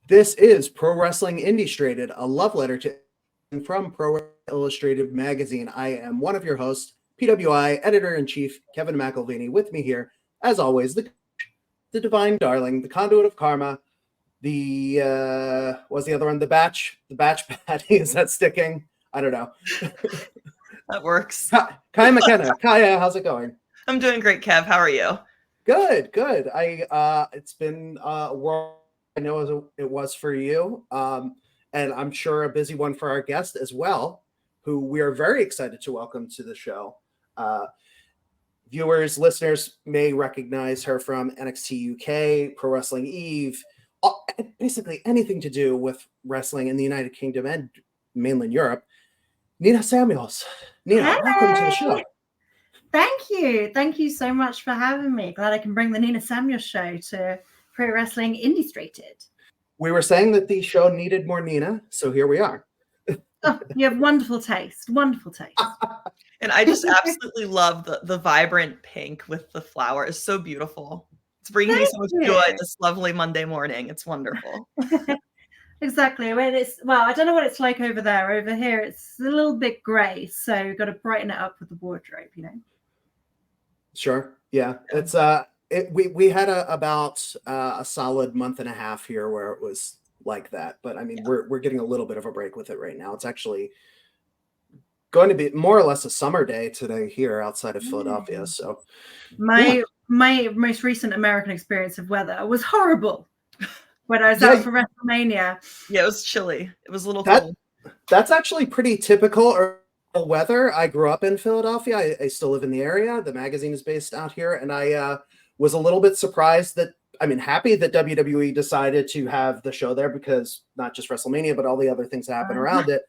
This is Pro Wrestling INDIEstrated, a love letter to from Pro Wrestling Illustrated magazine. I am one of your hosts, PWI Editor-in-Chief Kevin McElvaney. With me here, as always, the divine darling, the conduit of karma, what's the other one? The batch patty. Is that sticking? I don't know. That works. Kaia McKenna. Kaia, how's it going? I'm doing great, Kev. How are you? Good. It's been a whirl. I know as it was for you, and I'm sure a busy one for our guest as well, who we are very excited to welcome to the show. Viewers, listeners may recognize her from NXT U.K, Pro Wrestling Eve, basically anything to do with wrestling in the United Kingdom and mainland Europe. Nina Samuels. Nina, Hey! welcome to the show. Thank you so much for having me. Glad I can bring the Nina Samuels show to Pro Wrestling INDIEstrated. We were saying that the show needed more Nina, so here we are. Oh, you have wonderful taste. And I just absolutely love the vibrant pink with the flower. It's so beautiful. It's bringing me so much joy this lovely Monday morning. It's wonderful. Exactly. I don't know what it's like over there. Over here, it's a little bit grey, so you've got to brighten it up with the wardrobe, you know. Sure. Yeah. It's we had about a solid month and a half here where it was like that, but I mean we're getting a little bit of a break with it right now. It's actually going to be more or less a summer day today here outside of Philadelphia. So my most recent American experience of weather was horrible when I was out for WrestleMania. Yeah, it was chilly. It was a little cold. That's actually pretty typical weather. I grew up in Philadelphia. I still live in the area. The magazine is based out here, and I was a little bit surprised happy that WWE decided to have the show there, because not just WrestleMania, but all the other things that happen around it.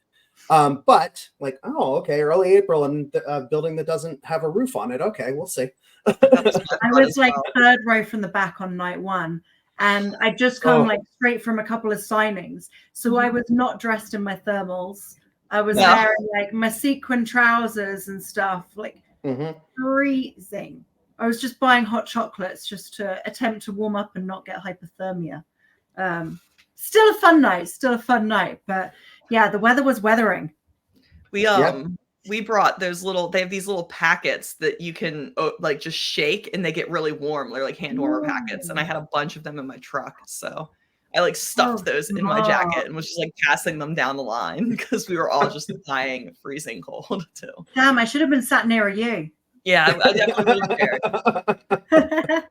But like, okay, early April and a building that doesn't have a roof on it. Okay, we'll see. I was like third row from the back on night one, and I just come like straight from a couple of signings. So I was not dressed in my thermals. I was wearing like my sequin trousers and stuff, like freezing. I was just buying hot chocolates just to attempt to warm up and not get hypothermia. Still a fun night, but yeah, the weather was weathering. We brought they have these little packets that you can like just shake and they get really warm. They're like hand warmer packets, and I had a bunch of them in my truck, so I like stuffed those in my jacket and was just like passing them down the line because we were all just dying freezing cold too. Damn, I should have been sat near you. Yeah, I definitely was prepared.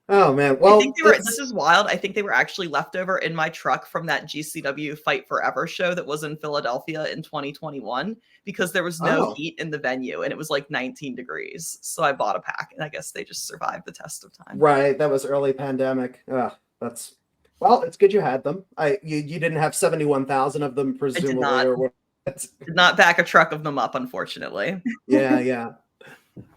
Oh man, well, I think this is wild. I think they were actually left over in my truck from that GCW Fight Forever show that was in Philadelphia in 2021, because there was no heat in the venue and it was like 19 degrees. So I bought a pack, and I guess they just survived the test of time. Right, that was early pandemic. It's good you had them. You didn't have 71,000 of them, presumably. I did not back a truck of them up, unfortunately. Yeah.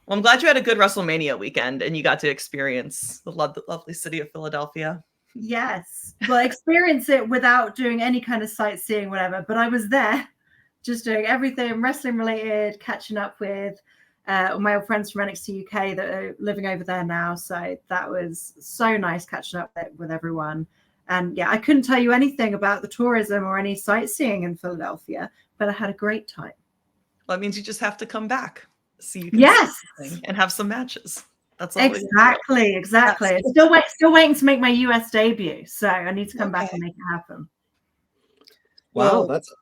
Well, I'm glad you had a good WrestleMania weekend and you got to experience the lovely city of Philadelphia. Yes. Well, experience it without doing any kind of sightseeing, whatever. But I was there just doing everything wrestling related, catching up with my old friends from NXT U.K that are living over there now. So that was so nice catching up with everyone. And yeah, I couldn't tell you anything about the tourism or any sightseeing in Philadelphia, but I had a great time. Well, that means you just have to come back. So you can see and have some matches. That's all. Exactly. Still waiting to make my US debut, so I need to come back and make it happen. Wow, that's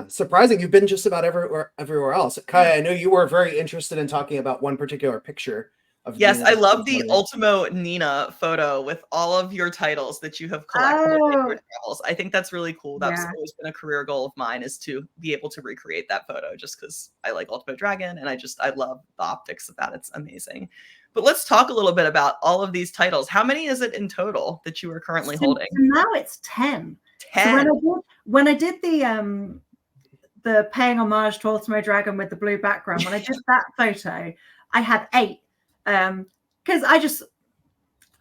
surprising. You've been just about everywhere else. Kaia, I know you were very interested in talking about one particular picture. Yes, I love the Ultimo Nina photo with all of your titles that you have collected in your travels. I think that's really cool. That's always been a career goal of mine, is to be able to recreate that photo, just because I like Ultimo Dragon and I love the optics of that. It's amazing. But let's talk a little bit about all of these titles. How many is it in total that you are currently holding? Now it's 10. 10. So when I did the paying homage to Ultimo Dragon with the blue background, when I did that photo, I had 8. Because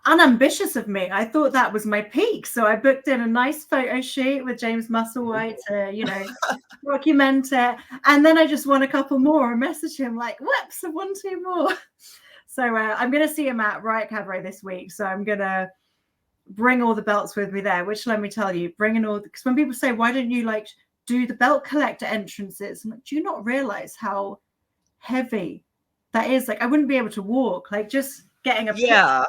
unambitious of me, I thought that was my peak. So I booked in a nice photo shoot with James Musselwhite to, document it. And then I just won a couple more and messaged him like, whoops, I won 2 more. So I'm going to see him at Riot Cabaret this week. So I'm going to bring all the belts with me there, which let me tell you, bringing all, because when people say, why don't you like do the belt collector entrances? I'm like, do you not realize how heavy that is? Like, I wouldn't be able to walk, like just getting a picture,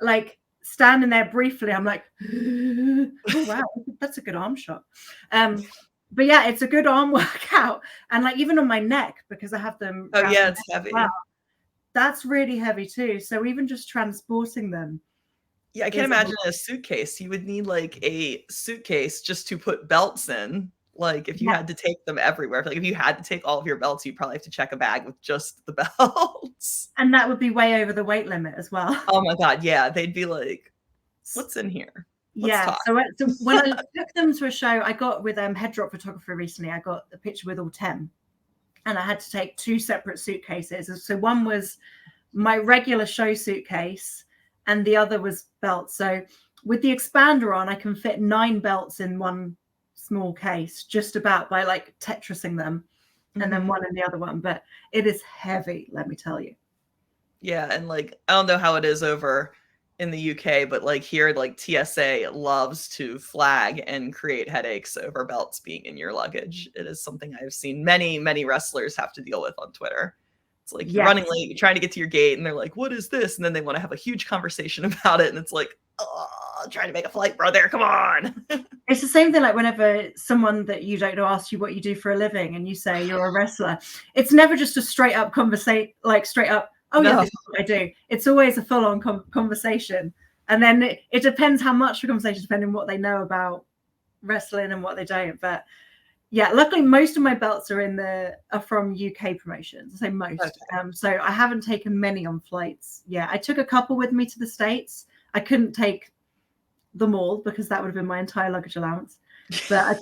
like standing there briefly. I'm like, oh, wow, that's a good arm shot. But yeah, it's a good arm workout. And like even on my neck, because I have them. Oh yeah, it's heavy. Well, that's really heavy too. So even just transporting them. Yeah, I can't imagine a suitcase. You would need like a suitcase just to put belts in. Like if you had to take them everywhere, like if you had to take all of your belts, you'd probably have to check a bag with just the belts. And that would be way over the weight limit as well. Oh my God, yeah. They'd be like, what's in here? So when I took them to a show, I got with Head Drop Photography recently, I got a picture with all 10. And I had to take 2 separate suitcases. So one was my regular show suitcase and the other was belts. So with the expander on, I can fit 9 belts in one small case, just about by like Tetrising them, and then one in the other one. But it is heavy, let me tell you. Yeah, and like I don't know how it is over in the UK, but like here, like TSA loves to flag and create headaches over belts being in your luggage. It is something I've seen many wrestlers have to deal with on Twitter. It's like you're running late, you're trying to get to your gate, and they're like, "What is this?" And then they want to have a huge conversation about it, and it's like, "Oh, trying to make a flight, brother. Come on." It's the same thing like whenever someone that you don't know asks you what you do for a living, and you say you're a wrestler. It's never just a straight up conversation, like straight up, "Oh yeah, this is what I do." It's always a full on conversation, and then it depends how much the conversation, depending on what they know about wrestling and what they don't. But yeah, luckily most of my belts are from UK promotions. I say most. Okay. So I haven't taken many on flights. Yeah, I took a couple with me to the States. I couldn't take them all because that would have been my entire luggage allowance. But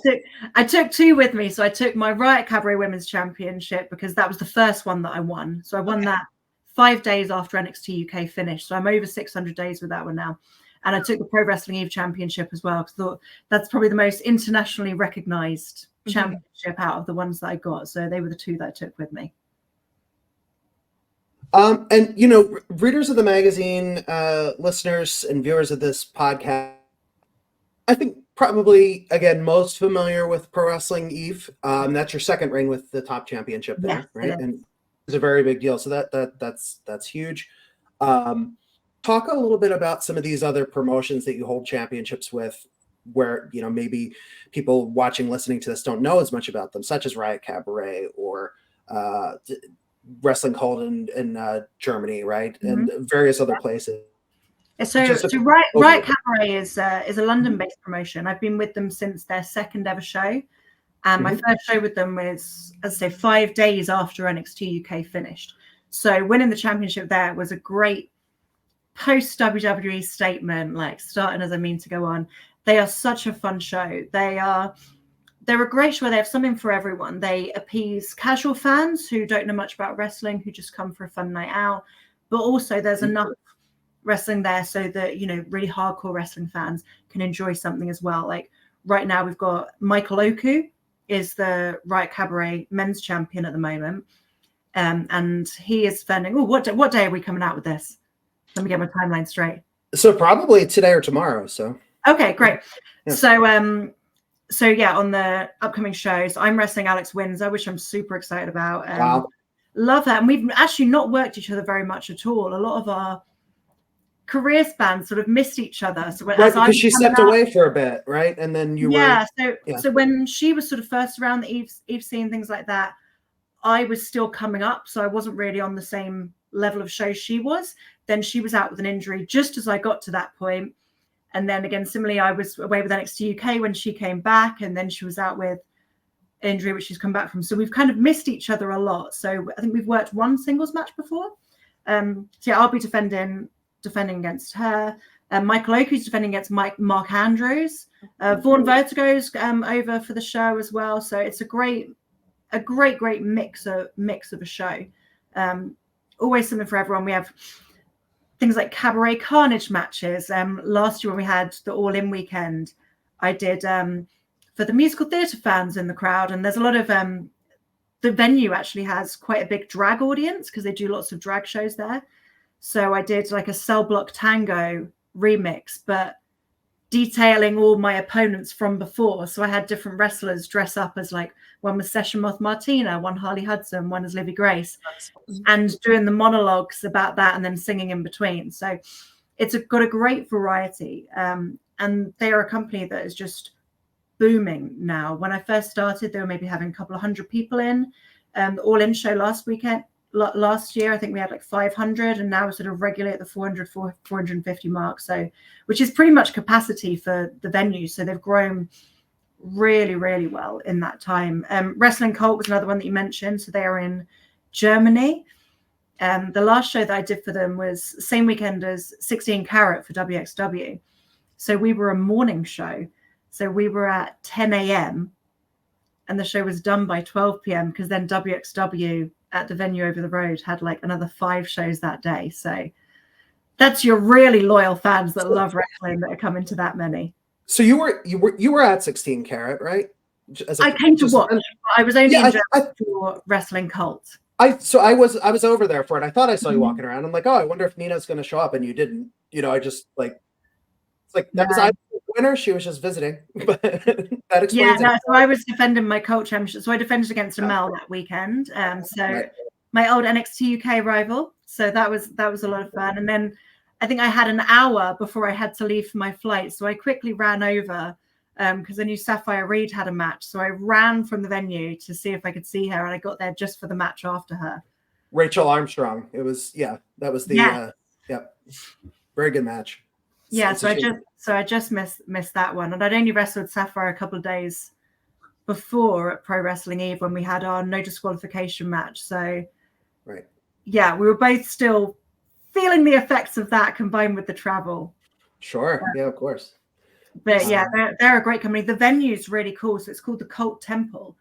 I took 2 with me. So I took my Riot Cabaret Women's Championship because that was the first one that I won. So I won that 5 days after NXT UK finished. So I'm over 600 days with that one now. And I took the Pro Wrestling Eve Championship as well because I thought that's probably the most internationally recognized championship out of the ones that I got. So they were the 2 that I took with me. And you know, readers of the magazine, listeners and viewers of this podcast, I think probably again most familiar with Pro Wrestling Eve. That's your second reign with the top championship there, right? And it's a very big deal. So that's huge. Talk a little bit about some of these other promotions that you hold championships with, where you know maybe people watching, listening to this don't know as much about them, such as Riot Cabaret or Wrestling Cult in Germany, right, and various other places. So Riot Cabaret is a London-based promotion. I've been with them since their second ever show. And my first show with them was, as I say, 5 days after NXT UK finished. So winning the championship there was a great post-WWE statement, like starting as I mean to go on. They are such a fun show. They're a great show. They have something for everyone. They appease casual fans who don't know much about wrestling, who just come for a fun night out. But also there's enough wrestling there so that, you know, really hardcore wrestling fans can enjoy something as well. Like right now we've got Michael Oku is the Riot Cabaret men's champion at the moment. And he is defending, what day are we coming out with this? Let me get my timeline straight. So probably today or tomorrow. So okay, great. Yeah. So yeah, on the upcoming shows, I'm wrestling Alex Windsor, which I'm super excited about. Wow. Love her. And we've actually not worked each other very much at all. A lot of our career spans sort of missed each other. So because she stepped away for a bit, right? And then so when she was sort of first around the Eve scene, things like that, I was still coming up. So I wasn't really on the same level of show she was. Then she was out with an injury just as I got to that point. And then again, similarly, I was away with NXT UK when she came back, and then she was out with injury, which she's come back from. So we've kind of missed each other a lot. So I think we've worked one singles match before. So yeah, I'll be defending against her. Michael Oakley's defending against Mark Andrews. Vaughn Vertigo's over for the show as well. So it's a great mix of a show. Always something for everyone. We have things like Cabaret Carnage matches. Last year when we had the All-In weekend, I did for the musical theatre fans in the crowd. And there's a lot of the venue actually has quite a big drag audience because they do lots of drag shows there. So I did like a cell block tango remix, but detailing all my opponents from before. So I had different wrestlers dress up as like, one was Session Moth Martina, one Harley Hudson, one is Livy Grace, and doing the monologues about that and then singing in between. So it's got a great variety. And they are a company that is just booming now. When I first started, they were maybe having a couple of hundred people in. The All-In show last year, I think we had like 500, and now we're sort of regularly at the 450 mark. So, which is pretty much capacity for the venue. So they've grown really, really well in that time. Wrestling Cult was another one that you mentioned. So they are in Germany. The last show that I did for them was same weekend as 16 Carat for WXW. So we were a morning show. So we were at 10 a.m. and the show was done by 12 p.m. because then WXW at the venue over the road had like another 5 shows that day. So that's your really loyal fans that love wrestling that are coming to that many. So you were at 16 Carat, right? I came to watch. I was only in Germany for Wrestling Cult. I was over there for it. I thought I saw you walking around. I'm like, oh, I wonder if Nina's going to show up, and you didn't. I just like, it's like that was I the winner. She was just visiting, but that explains it. So I was defending my Cult championship. So I defended against Amel that weekend. My old NXT U.K rival. So that was a lot of fun. And then I think I had an hour before I had to leave for my flight. So I quickly ran over because I knew Sapphire Reed had a match. So I ran from the venue to see if I could see her. And I got there just for the match after her. Rachel Armstrong. It was, that was the, very good match. Yeah. So I just missed that one. And I'd only wrestled Sapphire a couple of days before at Pro Wrestling Eve when we had our no disqualification match. So, right. Yeah, we were both still feeling the effects of that combined with the travel. Sure. Yeah, of course. But they're a great company. The venue's really cool. So it's called the Cult Temple.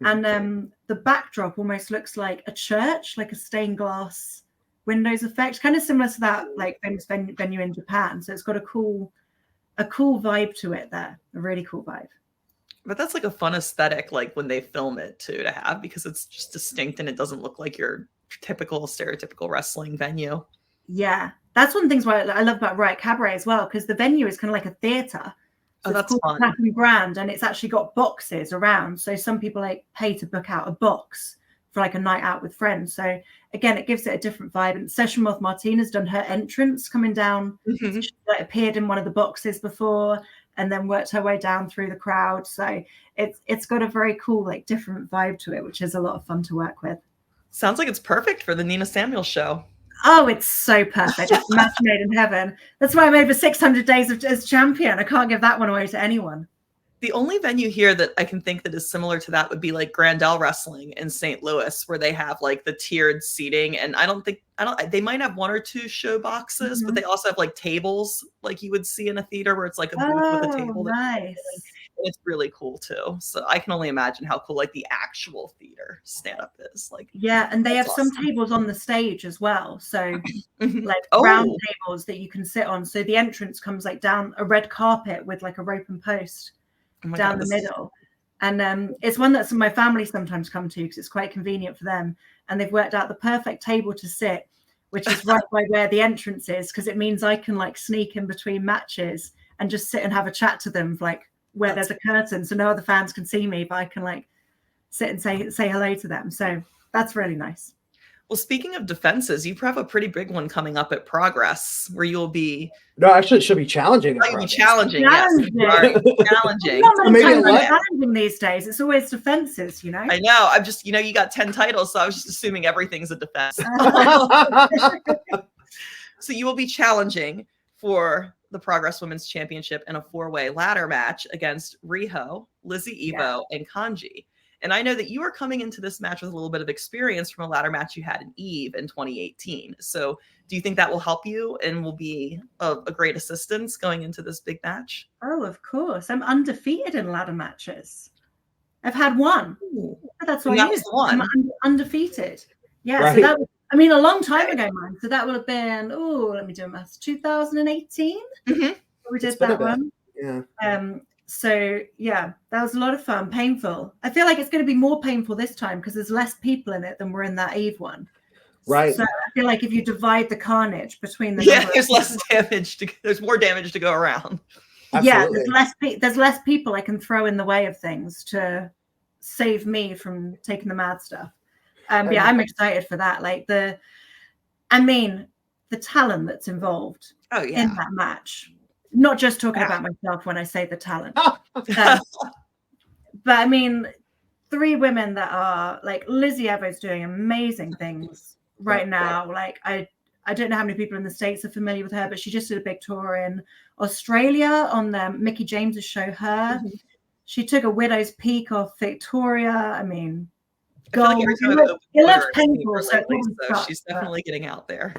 And the backdrop almost looks like a church, like a stained glass windows effect, kind of similar to that like famous venue in Japan. So it's got a cool vibe to it there, a really cool vibe. But that's like a fun aesthetic, like when they film it too, to have, because it's just distinct and it doesn't look like your typical stereotypical wrestling venue. Yeah, that's one of the things I love about Riot Cabaret as well, because the venue is kind of like a theater. So that's fun. Brand, and it's actually got boxes around. So some people like pay to book out a box for like a night out with friends. So again, it gives it a different vibe. And Session Moth Martina's done her entrance coming down. Mm-hmm. She like appeared in one of the boxes before and then worked her way down through the crowd. So it's got a very cool, like different vibe to it, which is a lot of fun to work with. Sounds like it's perfect for the Nina Samuels show. Oh, it's so perfect. It's a match made in heaven. That's why I'm over 600 days as champion. I can't give that one away to anyone. The only venue here that I can think that is similar to that would be like Grandel Wrestling in St. Louis, where they have like the tiered seating. And they might have 1 or 2 show boxes, but they also have like tables like you would see in a theater where it's like a booth with a table. Nice. It's really cool too. So I can only imagine how cool like the actual theater stand up is. Like, yeah, and they have awesome. some tables on the stage as well. So like round tables that you can sit on. So the entrance comes like down a red carpet with like a rope and post down the middle. And it's one that my family sometimes come to because it's quite convenient for them. And they've worked out the perfect table to sit, which is right by where the entrance is, because it means I can like sneak in between matches and just sit and have a chat to them, like where there's a curtain, so no other fans can see me, but I can like sit and say hello to them. So that's really nice. Well, speaking of defenses, you have a pretty big one coming up at Progress, where you'll be. No, actually, it should be challenging. You'll be challenging. Yes, challenging. Challenging these days. It's always defenses, you know. I know. I'm just, you got 10 titles, so I was just assuming everything's a defense. So you will be challenging for the Progress Women's Championship in a 4-way ladder match against Rhio, Lizzie Evo, and Kanji. And I know that you are coming into this match with a little bit of experience from a ladder match you had in Eve in 2018. So do you think that will help you and will be a great assistance going into this big match? Oh, of course. I'm undefeated in ladder matches. I've had one. Ooh. That's what I'm undefeated. Yeah. Right. So that was, a long time ago, man. So that would have been, let me do maths, 2018. Mm-hmm. We did that one. Yeah. So yeah, that was a lot of fun. Painful. I feel like it's going to be more painful this time because there's less people in it than were in that Eve one. Right. So I feel like if you divide the carnage between the there's less damage. There's more damage to go around. Absolutely. Yeah, there's less people I can throw in the way of things to save me from taking the mad stuff. Yeah, I'm excited for that. Like the talent that's involved in that match. Not just talking about myself when I say the talent. But I mean, 3 women that are like Lizzie Evo's doing amazing things right now. Like I don't know how many people in the States are familiar with her, but she just did a big tour in Australia on Mickey James's show Her. Mm-hmm. She took a widow's peak off Victoria. I mean, it looks painful, lately, so she's definitely getting out there.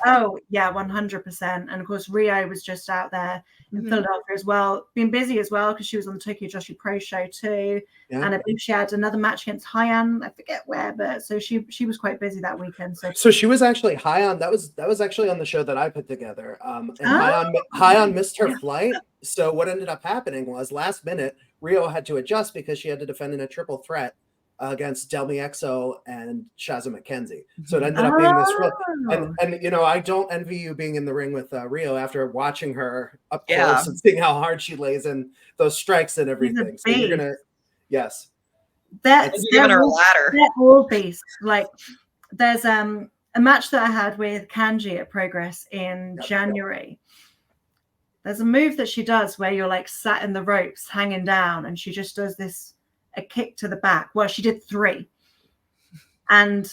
Oh yeah, 100%. And of course, Rhio was just out there in Philadelphia as well, been busy as well because she was on the Tokyo Joshi Pro show too. Yeah. And I believe she had another match against Hyan. I forget where, but so she was quite busy that weekend. So she was actually Hyan. That was actually on the show that I put together. And Hyan missed her flight. So what ended up happening was last minute Rhio had to adjust because she had to defend in a triple threat against Delmi Exo and Shazza McKenzie. So it ended up being this real, and you know, I don't envy you being in the ring with Rhio after watching her up close and seeing how hard she lays in those strikes and everything. So you're gonna, that's giving her a ladder. They're all beasts. Like there's a match that I had with Kanji at Progress in January. There's a move that she does where you're like sat in the ropes hanging down and she just does a kick to the back. Well, she did 3. And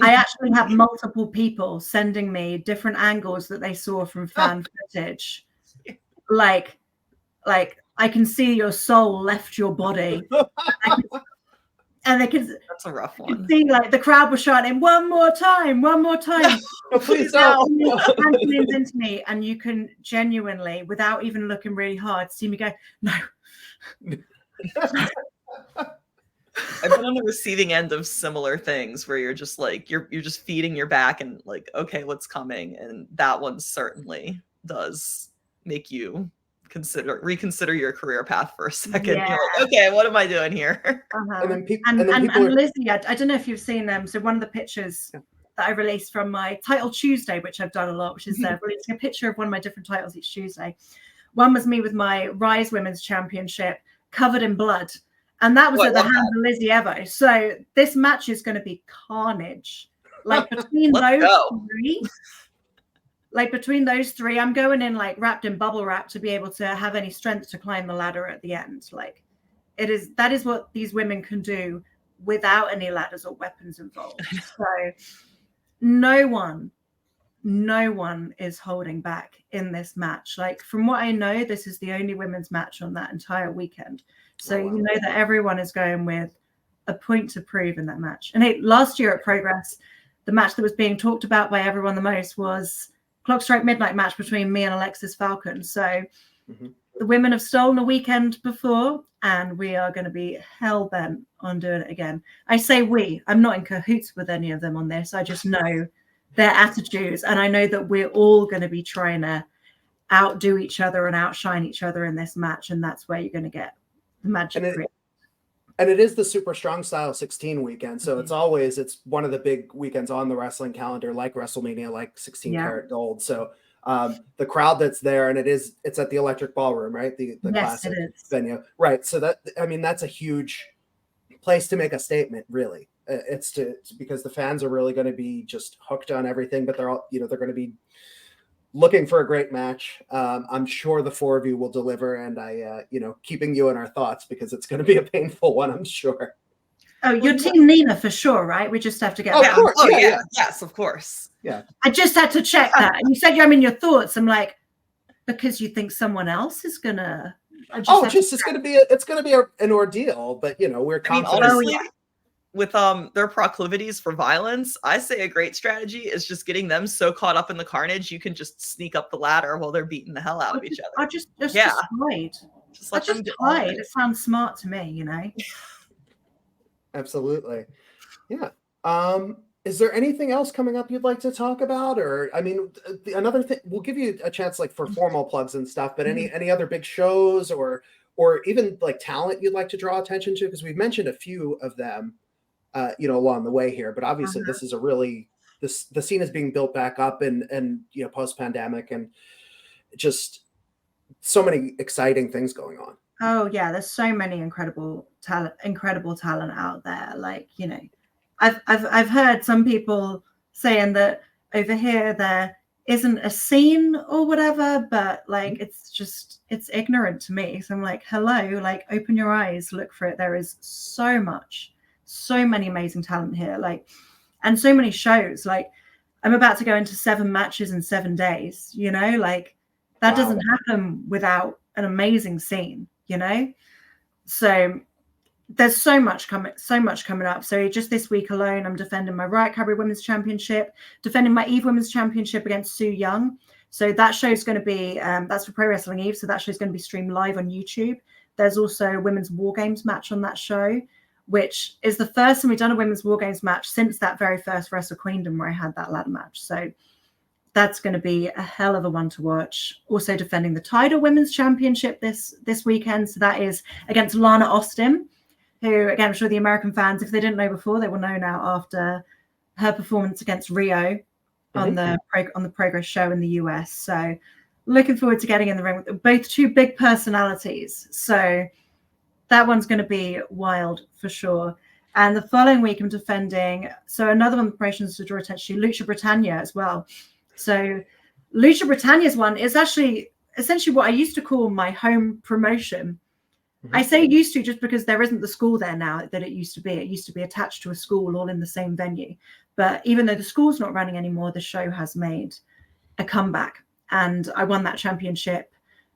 I actually have multiple people sending me different angles that they saw from fan footage. Like I can see your soul left your body. And they can, that's a rough one. See, like the crowd was shouting, one more time. No, please don't. Leans into me, and you can genuinely, without even looking really hard, see me go, no. I've been on the receiving end of similar things where you're just like you're just feeding your back and like, okay, what's coming? And that one certainly does make you reconsider your career path for a second. Yeah. You're like, okay, what am I doing here? And then people and Lizzie, I don't know if you've seen them. So one of the pictures that I released from my Title Tuesday, which I've done a lot, which is releasing a picture of one of my different titles each Tuesday. One was me with my Rise Women's Championship covered in blood. And that was at the hands of Lizzie Evo. So this match is going to be carnage. Like between those three, I'm going in like wrapped in bubble wrap to be able to have any strength to climb the ladder at the end. Like that is what these women can do without any ladders or weapons involved. So no one is holding back in this match. Like from what I know, this is the only women's match on that entire weekend. So you know that everyone is going with a point to prove in that match. And last year at Progress, the match that was being talked about by everyone the most was Clock Strike Midnight match between me and Alexis Falcon. So the women have stolen a weekend before, and we are going to be hell-bent on doing it again. I say we. I'm not in cahoots with any of them on this. I just know their attitudes, and I know that we're all going to be trying to outdo each other and outshine each other in this match, and that's where you're going to get the magic. And it is the Super Strong Style 16 weekend, so it's one of the big weekends on the wrestling calendar, like WrestleMania, like 16 Karat Gold. So the crowd that's there, and it's at the Electric Ballroom, right? The classic venue, right? So that's a huge place to make a statement, really. It's because the fans are really going to be just hooked on everything, but they're all, they're going to be looking for a great match. I'm sure the 4 of you will deliver, and I, keeping you in our thoughts because it's going to be a painful one, I'm sure. Oh, you're Team Nina for sure, right? We just have to get that. Of course. Yes, of course. Yeah. I just had to check that. And you said I'm in your thoughts. I'm like, because you think someone else is gonna. It's going to be an ordeal, but we're confident. Honestly, with their proclivities for violence, I say a great strategy is just getting them so caught up in the carnage you can just sneak up the ladder while they're beating the hell out of each other. I'll just hide. Just let them hide. It sounds smart to me, Absolutely. Yeah. Is there anything else coming up you'd like to talk about? Or another thing, we'll give you a chance like for formal plugs and stuff, but any other big shows or even like talent you'd like to draw attention to? Because we've mentioned a few of them along the way here, but obviously this is a really the scene is being built back up and post pandemic, and just so many exciting things going on. Oh yeah, there's so many incredible talent out there. Like, I've heard some people saying that over here there isn't a scene or whatever, but like it's ignorant to me. So I'm like, hello, like open your eyes, look for it. There is so many amazing talent here, like, and so many shows. Like, I'm about to go into 7 matches in 7 days, like that doesn't happen without an amazing scene, so there's so much coming up. So just this week alone, I'm defending my Riot Cabaret Women's Championship, defending my Eve Women's Championship against Sue Young. So that show's going to be, that's for Pro Wrestling Eve. So that show's going to be streamed live on YouTube. There's also a Women's War Games match on that show, which is the first time we've done a Women's War Games match since that very first Wrestle Queendom where I had that ladder match. So that's going to be a hell of a one to watch. Also defending the Tidal Women's Championship this weekend. So that is against Lana Austin, who, again, I'm sure the American fans, if they didn't know before, they will know now after her performance against Rhio on the Progress show in the US. So looking forward to getting in the ring with both two big personalities. So that one's going to be wild for sure. And the following week, I'm defending, so another one of the promotions to draw attention to, Lucha Britannia as well. So Lucha Britannia's one is actually essentially what I used to call my home promotion. I say used to just because there isn't the school there now that it used to be. It used to be attached to a school all in the same venue. But even though the school's not running anymore, the show has made a comeback. And I won that championship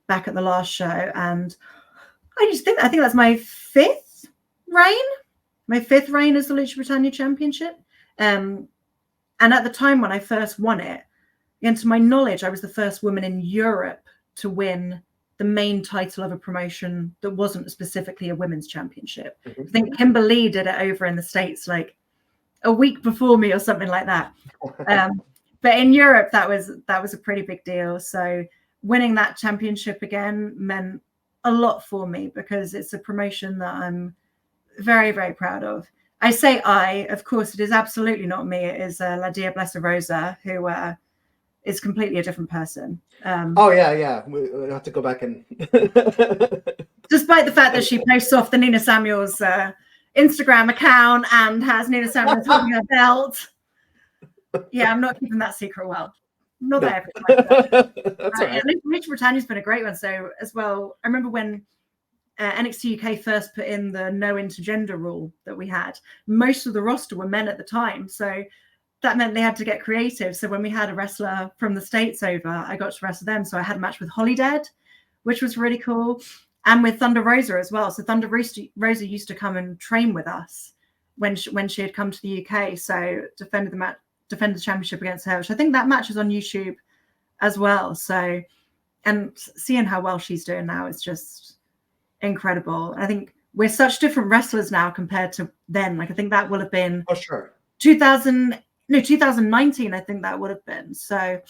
back at the last show. And I think that's my 5th reign. My 5th reign as the Lucha Britannia Championship. And at the time when I first won it, again, to my knowledge, I was the first woman in Europe to win the main title of a promotion that wasn't specifically a women's championship. I think Kimberly did it over in the States like a week before me or something like that. But in Europe, that was a pretty big deal. So winning that championship again meant a lot for me because it's a promotion that I'm very, very proud of. I say of course, it is absolutely not me. It is La Dia Blessa Rosa, who is completely a different person. We have to go back and despite the fact that she posts off the Nina Samuels Instagram account and has Nina Samuels holding her belt. Yeah, I'm not keeping that secret well. I'm not there. That's all right. Lucha Britannia's been a great one. So as well, I remember when NXT UK first put in the no intergender rule that we had, most of the roster were men at the time. So that meant they had to get creative. So when we had a wrestler from the States over, I got to wrestle them. So I had a match with Holly Dead, which was really cool. And with Thunder Rosa as well. So Thunder Rosa used to come and train with us when she had come to the UK. So defended the championship against her, which I think that match is on YouTube as well. So, and seeing how well she's doing now is just incredible. I think we're such different wrestlers now compared to then. Like, I think that will have been 2019, I think that would have been. So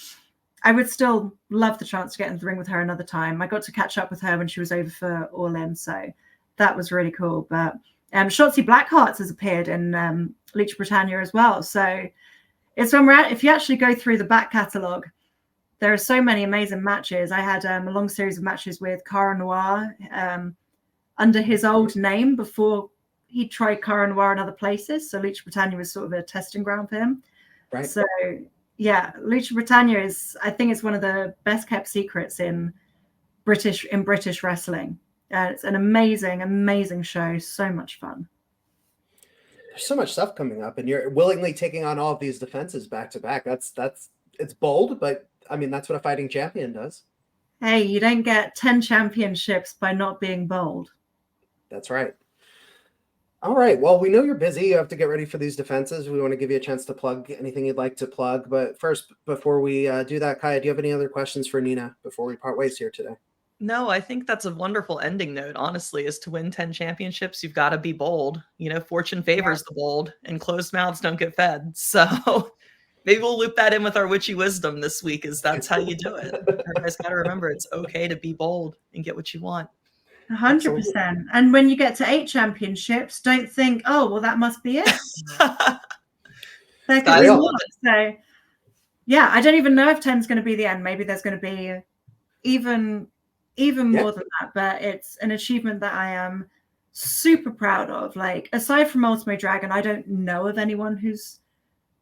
I would still love the chance to get in the ring with her another time. I got to catch up with her when she was over for All In, so that was really cool. But Shotzi Blackhearts has appeared in Lucha Britannia as well. So it's when if you actually go through the back catalogue, there are so many amazing matches. I had a long series of matches with Cara Noir under his old name before he tried Cara Noir in other places. So Lucha Britannia was sort of a testing ground for him. Right. So yeah, Lucha Britannia I think it's one of the best kept secrets in British wrestling. It's an amazing show. So much fun. There's so much stuff coming up, and you're willingly taking on all of these defenses back to back. It's bold, but I mean, that's what a fighting champion does. Hey, you don't get 10 championships by not being bold. That's right. All right. Well, we know you're busy. You have to get ready for these defenses. We want to give you a chance to plug anything you'd like to plug. But first, before we do that, Kaia, do you have any other questions for Nina before we part ways here today? No, I think that's a wonderful ending note, honestly, is to win 10 championships, you've got to be bold. Fortune favors the bold, and closed mouths don't get fed. So maybe we'll loop that in with our witchy wisdom this week, is that's how you do it. Everybody's got to remember it's okay to be bold and get what you want. 100%. And when you get to 8 championships, don't think, oh, well, that must be it. There could be more. So, yeah, I don't even know if 10's going to be the end. Maybe there's going to be even more than that. But it's an achievement that I am super proud of. Like, aside from Ultimo Dragon, I don't know of anyone who's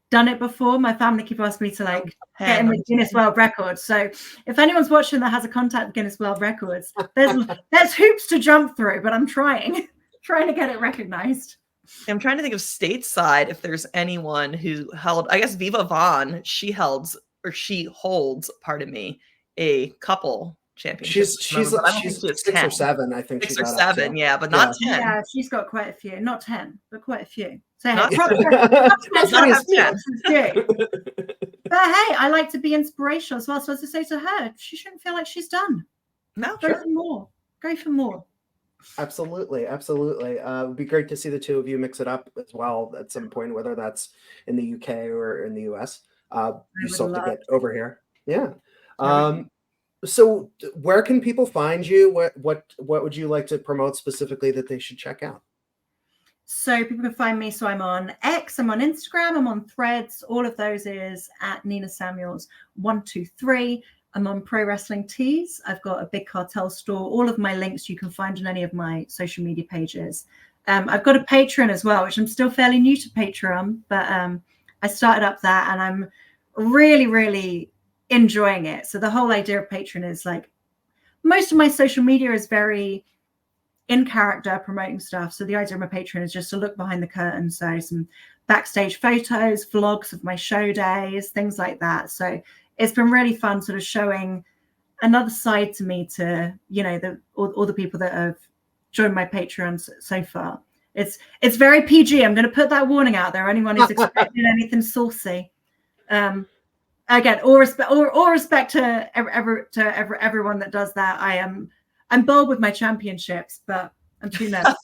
done it before. My family keep asking me to like get in with Guinness World Records. So if anyone's watching that has a contact with Guinness World Records, there's hoops to jump through, but I'm trying to get it recognized. I'm trying to think of stateside if there's anyone who held, I guess Viva Vaughn, she holds, pardon me, a couple championships. She's 6 or 7, I think. 6 or 7, yeah, but not 10. Yeah, she's got quite a few. Not 10, but quite a few. So not but hey, I like to be inspirational as well. So as I say to her, she shouldn't feel like she's done. No, go for more. Go for more. Absolutely. It would be great to see the two of you mix it up as well at some point, whether that's in the UK or in the US. You still have to get over here. Yeah. So where can people find you? What would you like to promote specifically that they should check out? So people can find me. So I'm on X, I'm on Instagram, I'm on Threads. All of those is at Nina Samuels 123. I'm on Pro Wrestling Tees. I've got a big cartel store. All of my links you can find on any of my social media pages. I've got a Patreon as well, which I'm still fairly new to Patreon, but I started up that and I'm really, really enjoying it. So the whole idea of Patreon is like, most of my social media is very in character promoting stuff. So the idea of my Patreon is just to look behind the curtain. So some backstage photos, vlogs of my show days, things like that. So it's been really fun sort of showing another side to me to, you know, all the people that have joined my Patreon so far. It's very PG. I'm going to put that warning out there. Anyone who's expecting anything saucy. Again, all respect to everyone that does that. I'm bold with my championships, but I'm too nervous.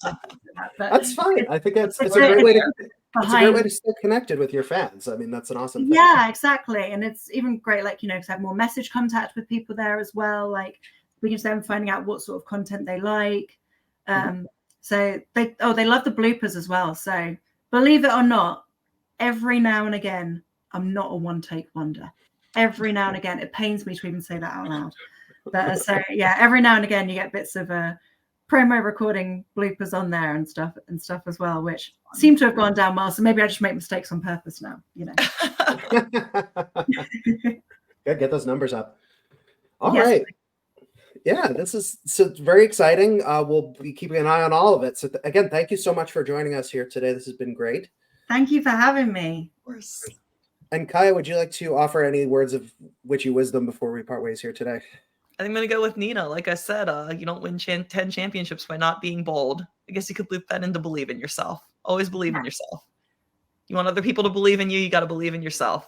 That's fine. I think it's a great way to stay connected with your fans. I mean, that's an awesome thing. Yeah, exactly. And it's even great, like, you know, to have more message contact with people there as well. Like, we can them finding out what sort of content they like. So they love the bloopers as well. So believe it or not, every now and again, I'm not a one-take wonder. Every now and again, it pains me to even say that out loud. But so yeah, every now and again you get bits of promo recording bloopers on there and stuff as well, which seem to have gone down well. So maybe I just make mistakes on purpose now, you know. Yeah, get those numbers up. All right. Yeah, this is so very exciting. We'll be keeping an eye on all of it. So again, thank you so much for joining us here today. This has been great. Thank you for having me. Of course. And Kaia, would you like to offer any words of witchy wisdom before we part ways here today? I think I'm going to go with Nina. Like I said, you don't win 10 championships by not being bold. I guess you could loop that into believe in yourself. Always believe in yourself. You want other people to believe in you, you got to believe in yourself.